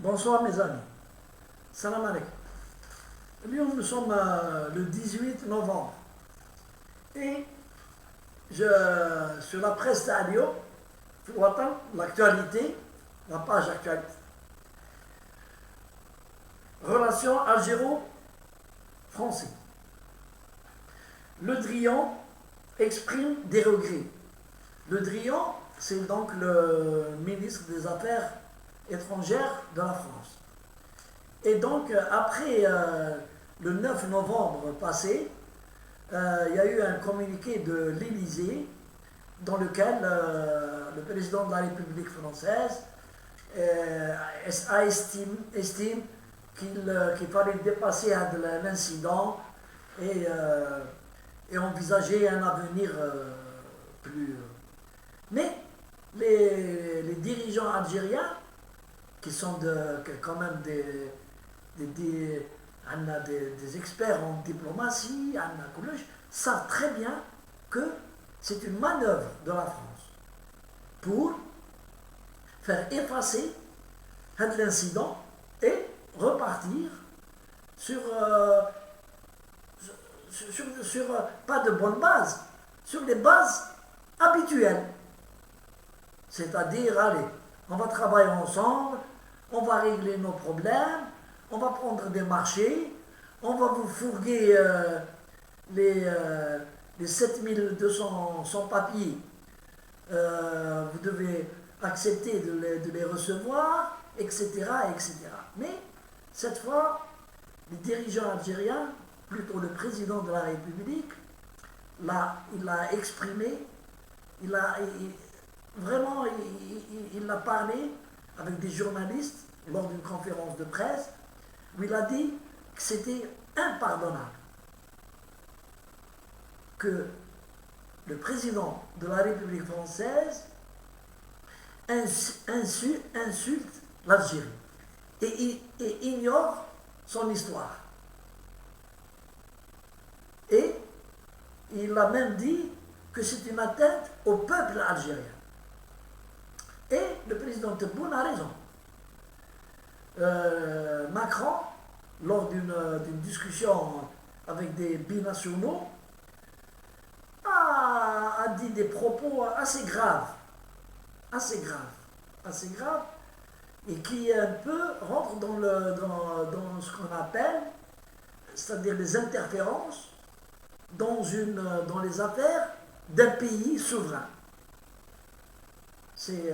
Bonsoir mes amis. Salam alaikum. Nous sommes le 18 novembre. Et sur la presse radio, l'actualité, la page actualité. Relations algéro-français. Le Drian exprime des regrets. Le Drian, c'est donc le ministre des Affaires étrangères de la France. Et donc, après le 9 novembre passé, il y a eu un communiqué de l'Élysée dans lequel le président de la République française estime qu'il fallait dépasser l'incident et envisager un avenir plus... Mais les dirigeants algériens, qui sont quand même des experts en diplomatie, savent très bien que c'est une manœuvre de la France pour faire effacer l'incident et repartir sur pas de bonnes bases, sur les bases habituelles. C'est-à-dire, allez, on va travailler ensemble, on va régler nos problèmes, on va prendre des marchés, on va vous fourguer les 7200 sans-papiers. Vous devez accepter de les recevoir, etc., etc. Mais cette fois, les dirigeants algériens, plutôt le président de la République, il a exprimé, vraiment, il a parlé avec des journalistes lors d'une conférence de presse où il a dit que c'était impardonnable que le président de la République française insulte l'Algérie et ignore son histoire. Et il a même dit que c'est une atteinte au peuple algérien. Et le président Tebboune a raison. Macron, lors d'une discussion avec des binationaux, a dit des propos assez graves, et qui un peu rentrent dans ce qu'on appelle, c'est-à-dire les interférences dans les affaires d'un pays souverain. C'est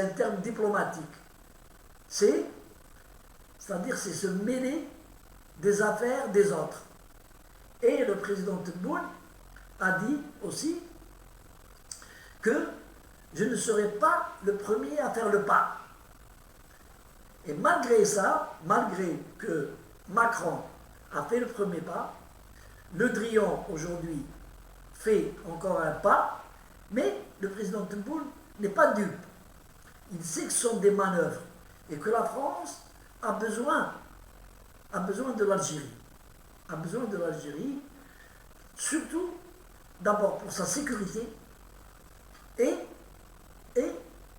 un terme diplomatique. C'est-à-dire c'est se mêler des affaires des autres. Et le président Tebboune a dit aussi que je ne serai pas le premier à faire le pas. Et malgré ça, malgré que Macron a fait le premier pas, Le Drian aujourd'hui fait encore un pas, mais le président Tebboune n'est pas dupe. Il sait que ce sont des manœuvres et que la France a besoin de l'Algérie. A besoin de l'Algérie, surtout d'abord pour sa sécurité et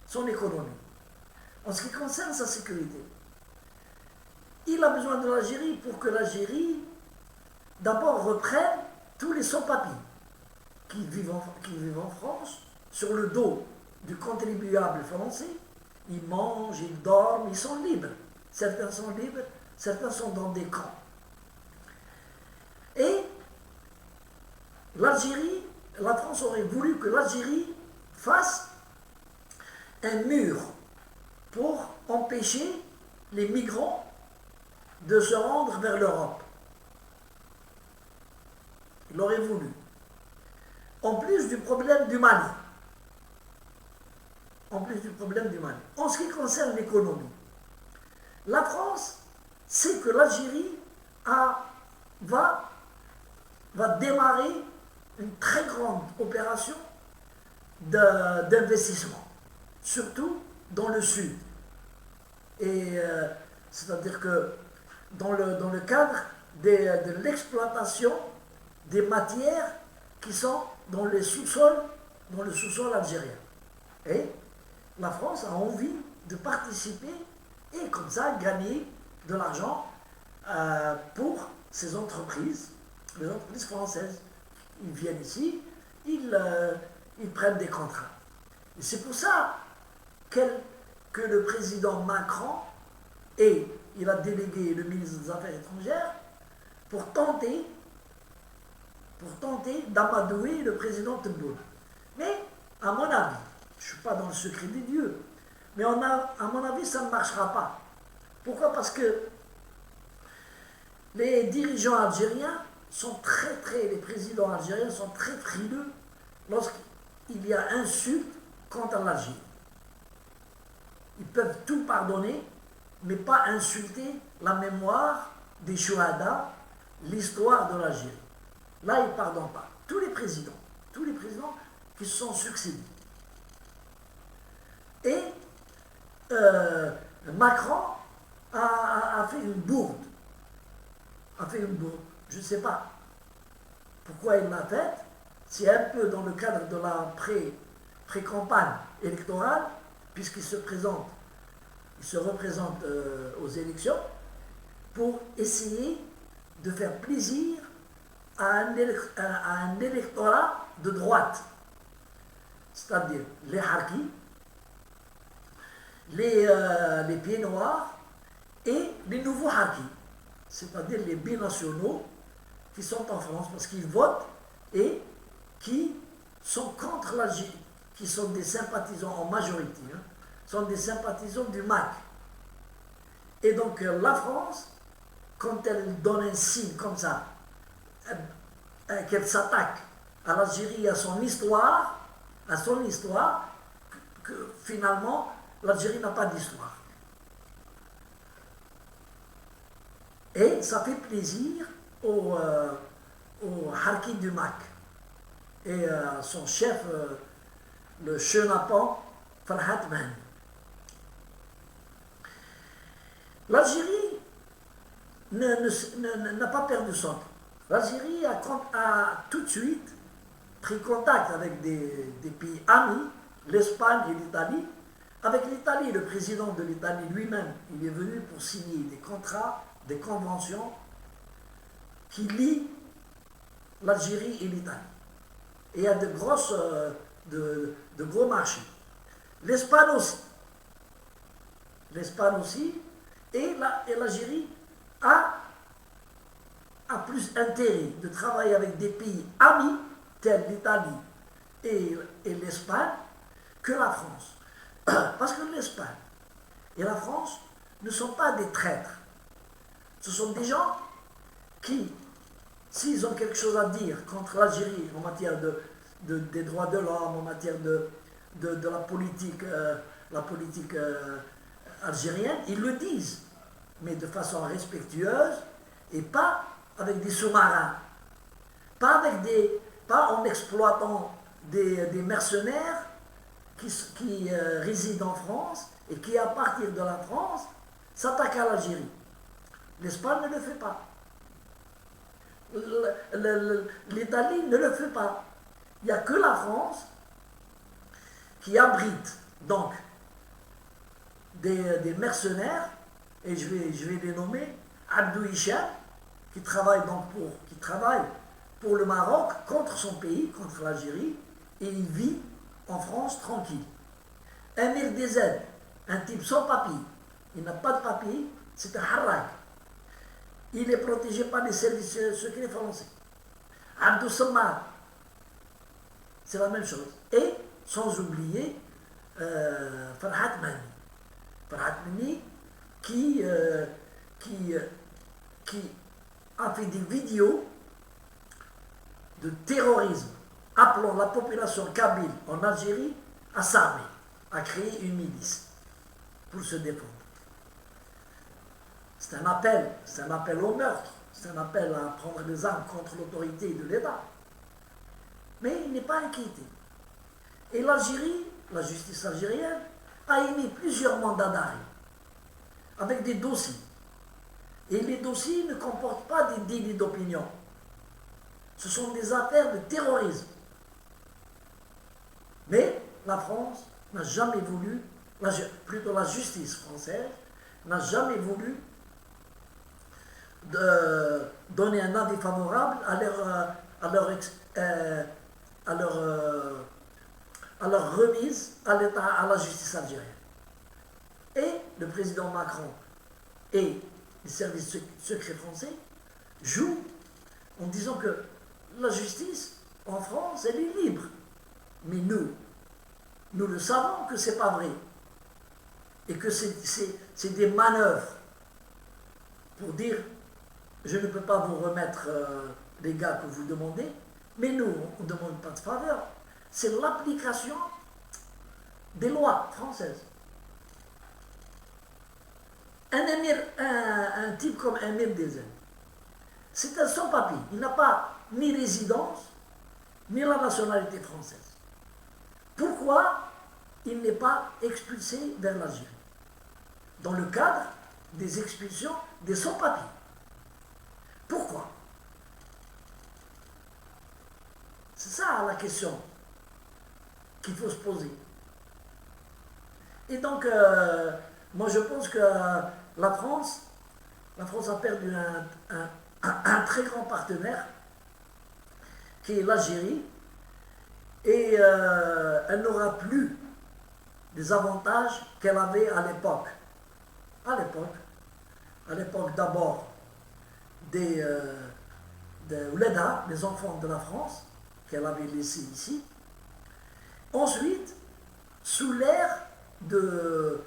son économie. En ce qui concerne sa sécurité, il a besoin de l'Algérie pour que l'Algérie d'abord reprenne tous les sans-papiers qui vivent en France sur le dos du contribuable français. Ils mangent, ils dorment, ils sont libres. Certains sont libres, certains sont dans des camps. Et l'Algérie, la France aurait voulu que l'Algérie fasse un mur pour empêcher les migrants de se rendre vers l'Europe. Il aurait voulu. En plus du problème du Mali. En ce qui concerne l'économie, la France sait que l'Algérie va démarrer une très grande opération d'investissement, surtout dans le sud. Et c'est-à-dire que dans le cadre de l'exploitation des matières qui sont dans le sous-sol algérien. Et la France a envie de participer et comme ça, gagner de l'argent pour ces entreprises, les entreprises françaises. Ils viennent ici, ils prennent des contrats. Et c'est pour ça que le président Macron, il a délégué le ministre des Affaires étrangères pour tenter d'amadouer le président Tebboune. Mais, à mon avis, je ne suis pas dans le secret des dieux, mais à mon avis, ça ne marchera pas. Pourquoi? Parce que les dirigeants algériens les présidents algériens sont très frileux lorsqu'il y a insulte contre l'Algérie. Ils peuvent tout pardonner, mais pas insulter la mémoire des Chouhada, l'histoire de l'Algérie. Là, ils ne pardonnent pas. Tous les présidents qui se sont succédés. Et Macron a fait une bourde. Je ne sais pas pourquoi il l'a faite. C'est un peu dans le cadre de la pré-campagne électorale, puisqu'il se représente aux élections, pour essayer de faire plaisir à un électorat de droite, c'est-à-dire les Harkis, les pieds noirs et les nouveaux Harkis, c'est-à-dire les binationaux qui sont en France parce qu'ils votent et qui sont contre l'Algérie, qui sont des sympathisants en majorité, sont des sympathisants du MAC. Et donc la France, quand elle donne un signe comme ça, qu'elle s'attaque à l'Algérie, à son histoire, que finalement l'Algérie n'a pas d'histoire. Et ça fait plaisir au Harki du MAC et son chef, le chenapan Farhat Mahdi. L'Algérie n'a pas perdu son temps. L'Algérie a tout de suite pris contact avec des pays amis, l'Espagne et l'Italie. Avec l'Italie, le président de l'Italie lui-même, il est venu pour signer des contrats, des conventions qui lient l'Algérie et l'Italie. Et il y a de gros marchés. L'Espagne aussi. Et l'Algérie a plus intérêt de travailler avec des pays amis, tels l'Italie et l'Espagne, que la France. Parce que l'Espagne et la France ne sont pas des traîtres. Ce sont des gens qui, s'ils ont quelque chose à dire contre l'Algérie en matière des droits de l'homme, en matière de la politique, algérienne, ils le disent, mais de façon respectueuse et pas avec des sous-marins, pas en exploitant des mercenaires qui résident en France et qui, à partir de la France, s'attaquent à l'Algérie. L'Espagne ne le fait pas. L'Italie ne le fait pas. Il n'y a que la France qui abrite donc des mercenaires, et je vais les nommer, Abdou Hicham, qui travaille pour le Maroc, contre son pays, contre l'Algérie, et il vit en France tranquille. Amir Dezed, un type sans papier, il n'a pas de papier, c'est un harrak. Il est protégé par les services secrets français. Abdou Samad, c'est la même chose. Et sans oublier Farhat Mahdi. Farhat Mahdi qui a fait des vidéos de terrorisme appelant la population kabyle en Algérie à s'armer, à créer une milice pour se défendre. C'est un appel au meurtre, c'est un appel à prendre les armes contre l'autorité de l'État. Mais il n'est pas inquiété. Et l'Algérie, la justice algérienne, a émis plusieurs mandats d'arrêt avec des dossiers. Et les dossiers ne comportent pas des délits d'opinion. Ce sont des affaires de terrorisme. Mais la France n'a jamais voulu, plutôt la justice française, n'a jamais voulu donner un avis favorable à leur remise à la justice algérienne. Et le président Macron et les services secrets français jouent en disant que la justice en France, elle est libre. Mais nous le savons que ce n'est pas vrai. Et que c'est des manœuvres pour dire je ne peux pas vous remettre les gars que vous demandez, mais nous, on ne demande pas de faveur. C'est l'application des lois françaises. Un type comme Amir Dezen, c'est un sans-papier. Il n'a pas ni résidence, ni la nationalité française. Pourquoi il n'est pas expulsé vers l'Algérie dans le cadre des expulsions des sans-papiers? Pourquoi? C'est ça la question qu'il faut se poser. Et donc, moi je pense que la France a perdu un très grand partenaire qui est l'Algérie, et elle n'aura plus les avantages qu'elle avait à l'époque. À l'époque d'abord des Ouleda, les enfants de la France, qu'elle avait laissés ici. Ensuite, sous l'ère de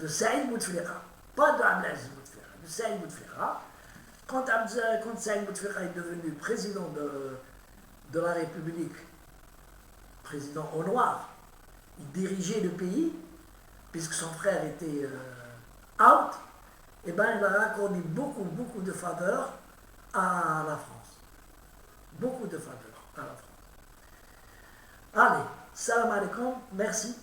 Saïd Bouteflika, pas d'Abdelaziz Bouteflika, de Saïd Bouteflika. Quand Saïd Bouteflika est devenu président de la République, président au noir, il dirigeait le pays, puisque son frère était out, et bien il a accordé beaucoup de faveurs à la France. Beaucoup de faveurs à la France. Allez, salam alaikum, merci.